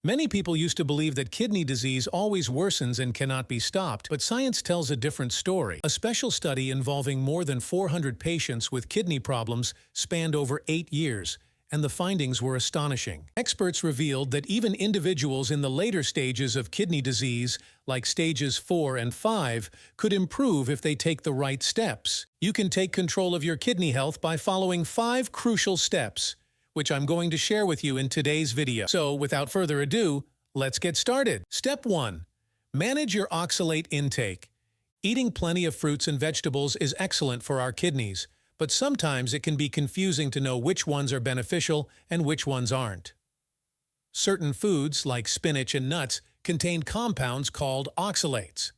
Many people used to believe that kidney disease always worsens and cannot be stopped, but science tells a different story. A special study involving more than 400 patients with kidney problems spanned over 8 years, and the findings were astonishing. Experts revealed that even individuals in the later stages of kidney disease, like stages 4 and 5, could improve if they take the right steps. You can take control of your kidney health by following 5 crucial steps, which I'm going to share with you in today's video. So, without further ado, let's get started. Step 1. Manage your oxalate intake. Eating plenty of fruits and vegetables is excellent for our kidneys, but sometimes it can be confusing to know which ones are beneficial and which ones aren't. Certain foods, like spinach and nuts, contain compounds called oxalates.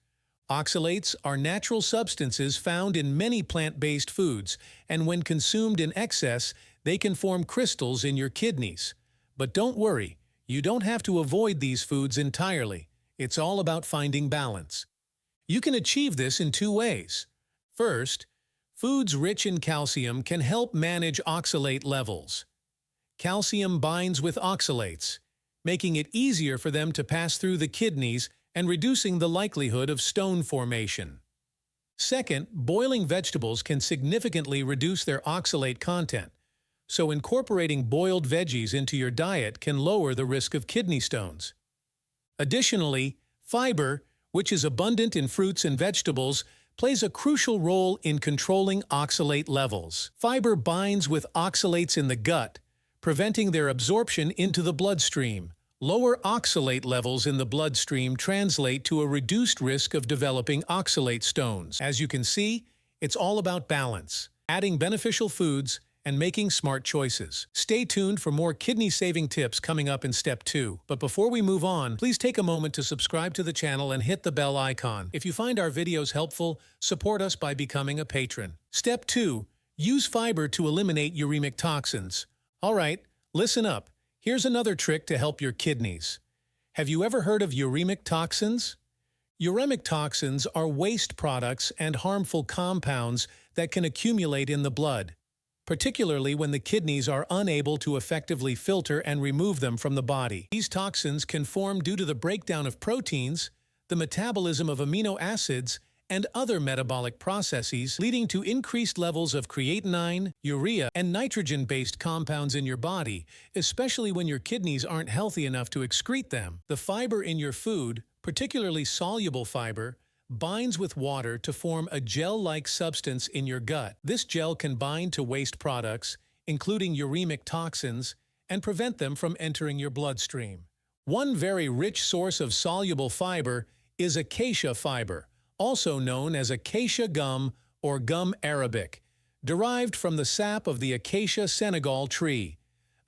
Oxalates are natural substances found in many plant-based foods, and when consumed in excess, they can form crystals in your kidneys. But don't worry, you don't have to avoid these foods entirely. It's all about finding balance. You can achieve this in 2 ways. First, foods rich in calcium can help manage oxalate levels. Calcium binds with oxalates, making it easier for them to pass through the kidneys and reducing the likelihood of stone formation. Second, boiling vegetables can significantly reduce their oxalate content, so incorporating boiled veggies into your diet can lower the risk of kidney stones. Additionally, fiber, which is abundant in fruits and vegetables, plays a crucial role in controlling oxalate levels. Fiber binds with oxalates in the gut, preventing their absorption into the bloodstream. Lower oxalate levels in the bloodstream translate to a reduced risk of developing oxalate stones. As you can see, it's all about balance, adding beneficial foods, and making smart choices. Stay tuned for more kidney-saving tips coming up in Step 2. But before we move on, please take a moment to subscribe to the channel and hit the bell icon. If you find our videos helpful, support us by becoming a patron. Step 2. Use fiber to eliminate uremic toxins. Alright, listen up. Here's another trick to help your kidneys. Have you ever heard of uremic toxins? Uremic toxins are waste products and harmful compounds that can accumulate in the blood, particularly when the kidneys are unable to effectively filter and remove them from the body. These toxins can form due to the breakdown of proteins, the metabolism of amino acids, and other metabolic processes, leading to increased levels of creatinine, urea, and nitrogen-based compounds in your body, especially when your kidneys aren't healthy enough to excrete them. The fiber in your food, particularly soluble fiber, binds with water to form a gel-like substance in your gut. This gel can bind to waste products, including uremic toxins, and prevent them from entering your bloodstream. One very rich source of soluble fiber is acacia fiber, also known as acacia gum or gum arabic, derived from the sap of the Acacia senegal tree.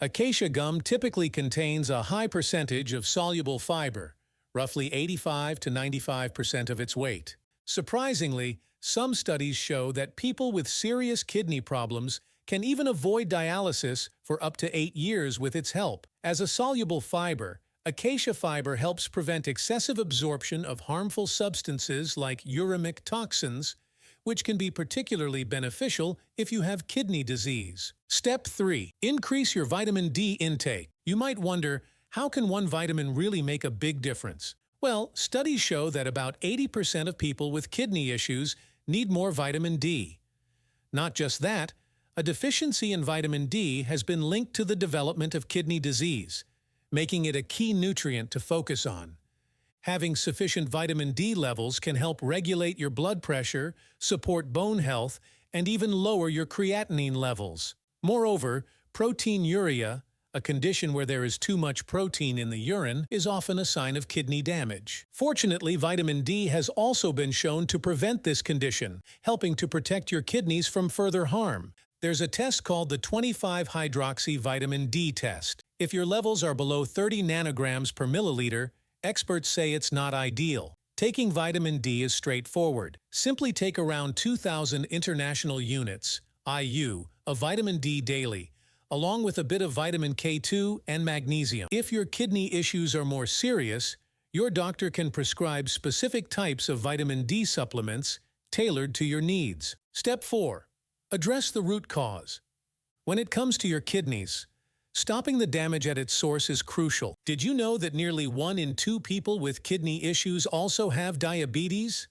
Acacia gum typically contains a high percentage of soluble fiber, roughly 85 to 95% of its weight. Surprisingly, some studies show that people with serious kidney problems can even avoid dialysis for up to 8 years with its help. As a soluble fiber, acacia fiber helps prevent excessive absorption of harmful substances like uremic toxins, which can be particularly beneficial if you have kidney disease. Step 3. Increase your vitamin D intake. You might wonder, how can one vitamin really make a big difference? Well, studies show that about 80% of people with kidney issues need more vitamin D. Not just that, a deficiency in vitamin D has been linked to the development of kidney disease, making it a key nutrient to focus on. Having sufficient vitamin D levels can help regulate your blood pressure, support bone health, and even lower your creatinine levels. Moreover, proteinuria, a condition where there is too much protein in the urine, is often a sign of kidney damage. Fortunately, vitamin D has also been shown to prevent this condition, helping to protect your kidneys from further harm. There's a test called the 25-hydroxy vitamin D test. If your levels are below 30 nanograms per milliliter, experts say it's not ideal. Taking vitamin D is straightforward. Simply take around 2,000 international units, IU, of vitamin D daily, along with a bit of vitamin K2 and magnesium. If your kidney issues are more serious, your doctor can prescribe specific types of vitamin D supplements tailored to your needs. Step 4. Address the root cause. When it comes to your kidneys, Stopping the damage at its source is crucial. Did you know that nearly 1 in 2 people with kidney issues also have diabetes?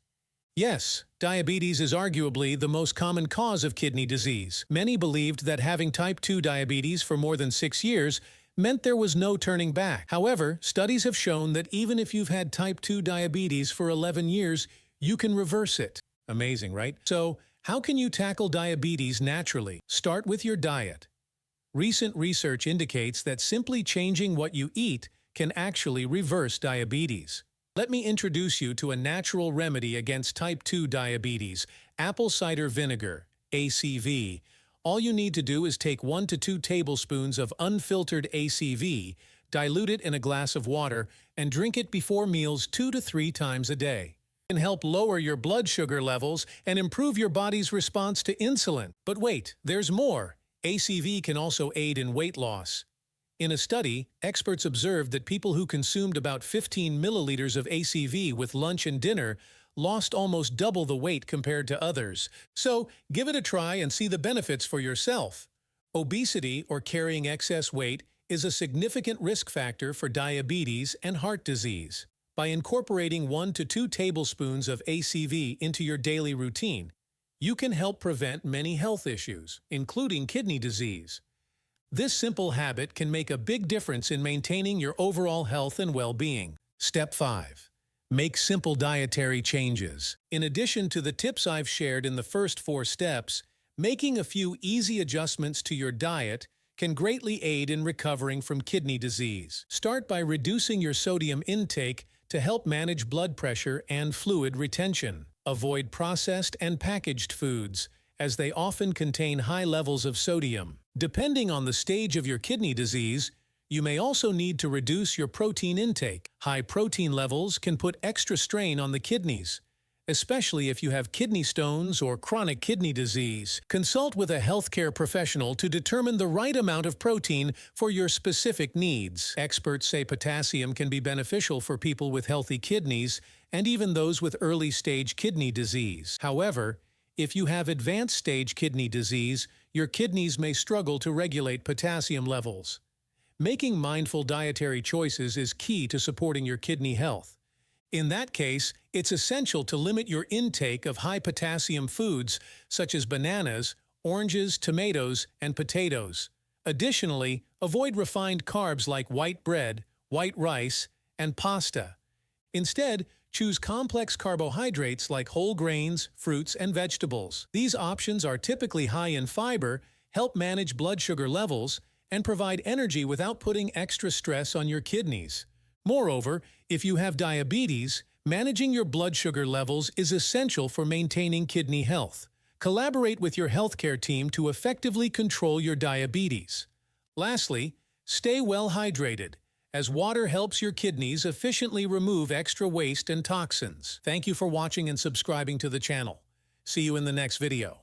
Yes, diabetes is arguably the most common cause of kidney disease. Many believed that having type 2 diabetes for more than 6 years meant there was no turning back. However, studies have shown that even if you've had type 2 diabetes for 11 years, you can reverse it. Amazing, right? So, how can you tackle diabetes naturally? Start with your diet. Recent research indicates that simply changing what you eat can actually reverse diabetes. Let me introduce you to a natural remedy against type 2 diabetes, apple cider vinegar, ACV. All you need to do is take 1 to 2 tablespoons of unfiltered ACV, dilute it in a glass of water, and drink it before meals 2 to 3 times a day. It can help lower your blood sugar levels and improve your body's response to insulin. But wait, there's more. ACV can also aid in weight loss. In a study, experts observed that people who consumed about 15 milliliters of ACV with lunch and dinner lost almost double the weight compared to others. So, give it a try and see the benefits for yourself. Obesity, or carrying excess weight, is a significant risk factor for diabetes and heart disease. By incorporating 1 to 2 tablespoons of ACV into your daily routine, you can help prevent many health issues, including kidney disease. This simple habit can make a big difference in maintaining your overall health and well-being. Step 5. Make simple dietary changes. In addition to the tips I've shared in the first 4 steps, making a few easy adjustments to your diet can greatly aid in recovering from kidney disease. Start by reducing your sodium intake to help manage blood pressure and fluid retention. Avoid processed and packaged foods, as they often contain high levels of sodium. Depending on the stage of your kidney disease, you may also need to reduce your protein intake. High protein levels can put extra strain on the kidneys, especially if you have kidney stones or chronic kidney disease. Consult with a healthcare professional to determine the right amount of protein for your specific needs. Experts say potassium can be beneficial for people with healthy kidneys and even those with early-stage kidney disease. However, if you have advanced-stage kidney disease, your kidneys may struggle to regulate potassium levels. Making mindful dietary choices is key to supporting your kidney health. In that case, it's essential to limit your intake of high-potassium foods such as bananas, oranges, tomatoes, and potatoes. Additionally, avoid refined carbs like white bread, white rice, and pasta. Instead, choose complex carbohydrates like whole grains, fruits, and vegetables. These options are typically high in fiber, help manage blood sugar levels, and provide energy without putting extra stress on your kidneys. Moreover, if you have diabetes, managing your blood sugar levels is essential for maintaining kidney health. Collaborate with your healthcare team to effectively control your diabetes. Lastly, stay well hydrated, as water helps your kidneys efficiently remove extra waste and toxins. Thank you for watching and subscribing to the channel. See you in the next video.